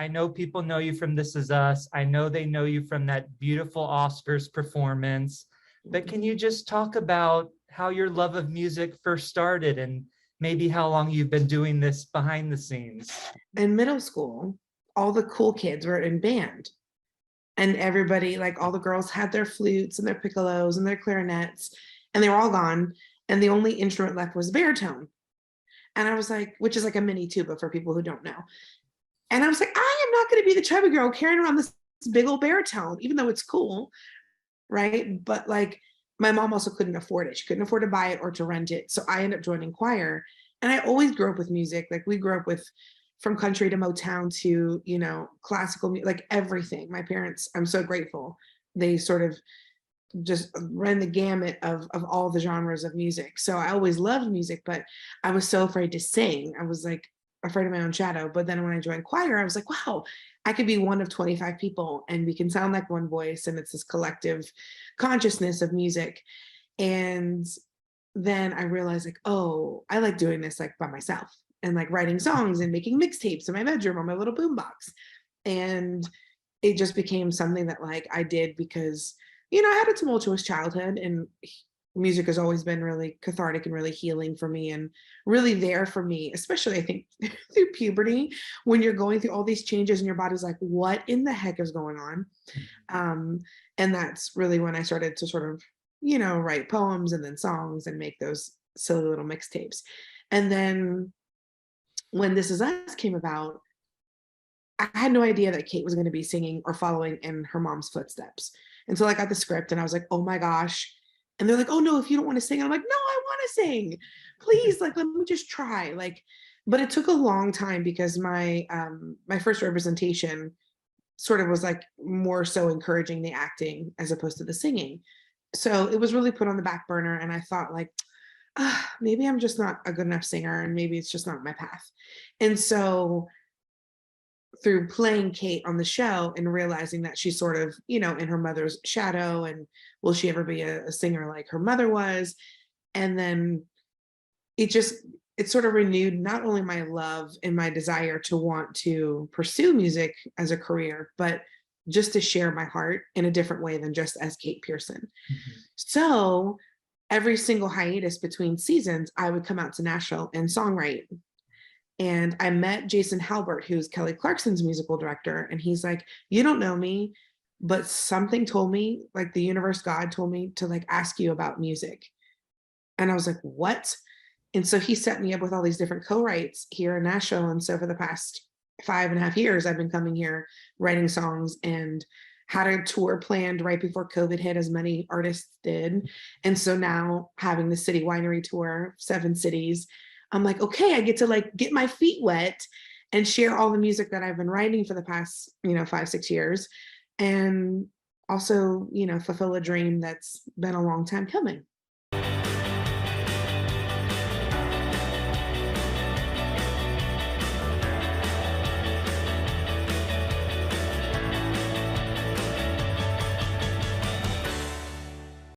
I know people know you from This Is Us. I know they know you from that beautiful Oscars performance. But can you just talk about how your love of music first started and maybe how long you've been doing this behind the scenes? In middle school, all the cool kids were in band. And everybody, like all the girls had their flutes and their piccolos and their clarinets, and they were all gone. And the only instrument left was baritone. And I was like, which is like a mini tuba for people who don't know. And I was like, I am not going to be the chubby girl carrying around this big old baritone, even though it's cool, right? But like, my mom also couldn't afford it. She couldn't afford to buy it or to rent it. So I ended up joining choir. And I always grew up with music. Like we grew up with from country to Motown to, classical music, like everything. My parents, I'm so grateful. They sort of just ran the gamut of all the genres of music. So I always loved music, but I was so afraid to sing. I was like afraid of my own shadow. But then when I joined choir, I was like, wow, I could be one of 25 people and we can sound like one voice. And it's this collective consciousness of music. And then I realized like, oh, I like doing this like by myself and like writing songs and making mixtapes in my bedroom on my little boombox. And it just became something that like I did because I had a tumultuous childhood and music has always been really cathartic and really healing for me and really there for me, especially I think through puberty, when you're going through all these changes and your body's like, what in the heck is going on? And that's really when I started to sort of, write poems and then songs and make those silly little mixtapes. And then when This Is Us came about, I had no idea that Kate was going to be singing or following in her mom's footsteps. And so I got the script and I was like, oh my gosh. And they're like, oh no, if you don't want to sing. I'm like, no, I want to sing. Please, like, let me just try. Like, but it took a long time because my first representation sort of was like more so encouraging the acting as opposed to the singing. So it was really put on the back burner. And I thought like, maybe I'm just not a good enough singer and maybe it's just not my path. And so through playing Kate on the show and realizing that she's sort of, in her mother's shadow and will she ever be a singer like her mother was? And then it sort of renewed not only my love and my desire to want to pursue music as a career, but just to share my heart in a different way than just as Kate Pearson. Mm-hmm. So every single hiatus between seasons, I would come out to Nashville and songwrite. And I met Jason Halbert, who's Kelly Clarkson's musical director. And he's like, you don't know me, but something told me, like the universe, God told me to like ask you about music. And I was like, what? And so he set me up with all these different co-writes here in Nashville. And so for the past 5.5 years, I've been coming here writing songs and had a tour planned right before COVID hit, as many artists did. And so now having the city winery tour, 7 cities, I'm like, okay, I get to like get my feet wet and share all the music that I've been writing for the past, 5-6 years. And also, fulfill a dream that's been a long time coming.